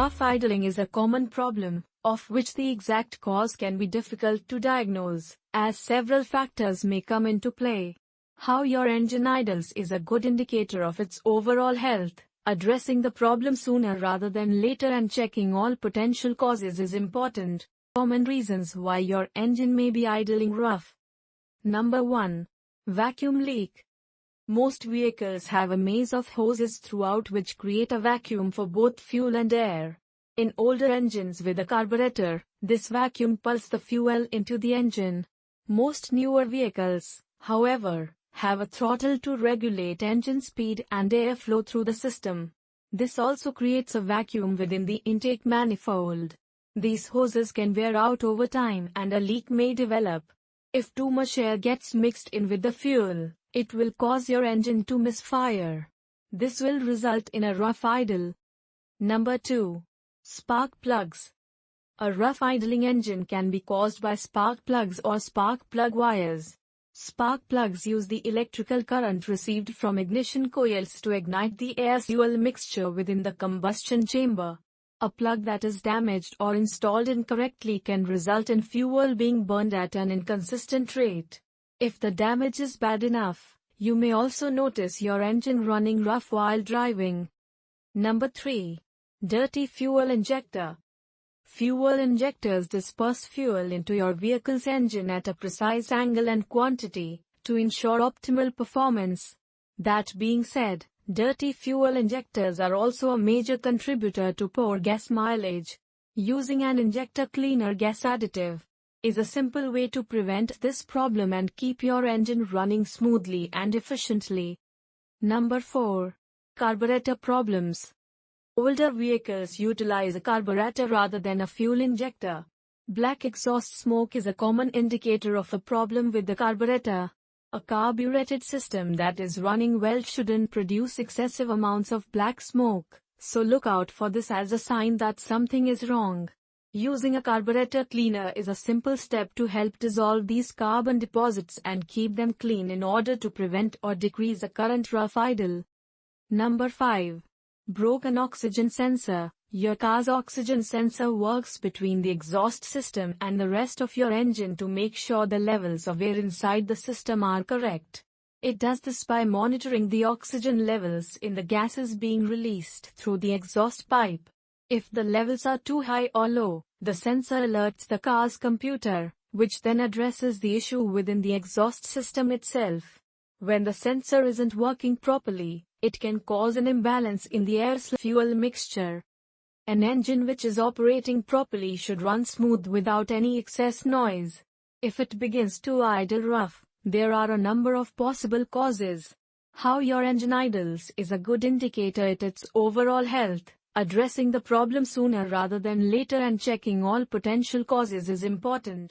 Rough idling is a common problem, of which the exact cause can be difficult to diagnose, as several factors may come into play. How your engine idles is a good indicator of its overall health. Addressing the problem sooner rather than later and checking all potential causes is important. Common reasons why your engine may be idling rough. Number 1. Vacuum leak. Most vehicles have a maze of hoses throughout which create a vacuum for both fuel and air. In older engines with a carburetor, this vacuum pulls the fuel into the engine. Most newer vehicles, however, have a throttle to regulate engine speed and airflow through the system. This also creates a vacuum within the intake manifold. These hoses can wear out over time and a leak may develop. If too much air gets mixed in with the fuel, it will cause your engine to misfire. This will result in a rough idle. Number 2. Spark plugs. A rough idling engine can be caused by spark plugs or spark plug wires. Spark plugs use the electrical current received from ignition coils to ignite the air-fuel mixture within the combustion chamber. A plug that is damaged or installed incorrectly can result in fuel being burned at an inconsistent rate. If the damage is bad enough, you may also notice your engine running rough while driving. Number 3. Dirty fuel injector. Fuel injectors disperse fuel into your vehicle's engine at a precise angle and quantity, to ensure optimal performance. That being said, dirty fuel injectors are also a major contributor to poor gas mileage. Using an injector cleaner gas additive is a simple way to prevent this problem and keep your engine running smoothly and efficiently. Number 4. Carburetor problems. Older vehicles utilize a carburetor rather than a fuel injector. Black exhaust smoke is a common indicator of a problem with the carburetor. A carbureted system that is running well shouldn't produce excessive amounts of black smoke, so look out for this as a sign that something is wrong. Using a carburetor cleaner is a simple step to help dissolve these carbon deposits and keep them clean in order to prevent or decrease a current rough idle. Number 5. Broken oxygen sensor. Your car's oxygen sensor works between the exhaust system and the rest of your engine to make sure the levels of air inside the system are correct. It does this by monitoring the oxygen levels in the gases being released through the exhaust pipe. If the levels are too high or low, the sensor alerts the car's computer, which then addresses the issue within the exhaust system itself. When the sensor isn't working properly, it can cause an imbalance in the air-fuel mixture. An engine which is operating properly should run smooth without any excess noise. If it begins to idle rough, there are a number of possible causes. How your engine idles is a good indicator of its overall health. Addressing the problem sooner rather than later and checking all potential causes is important.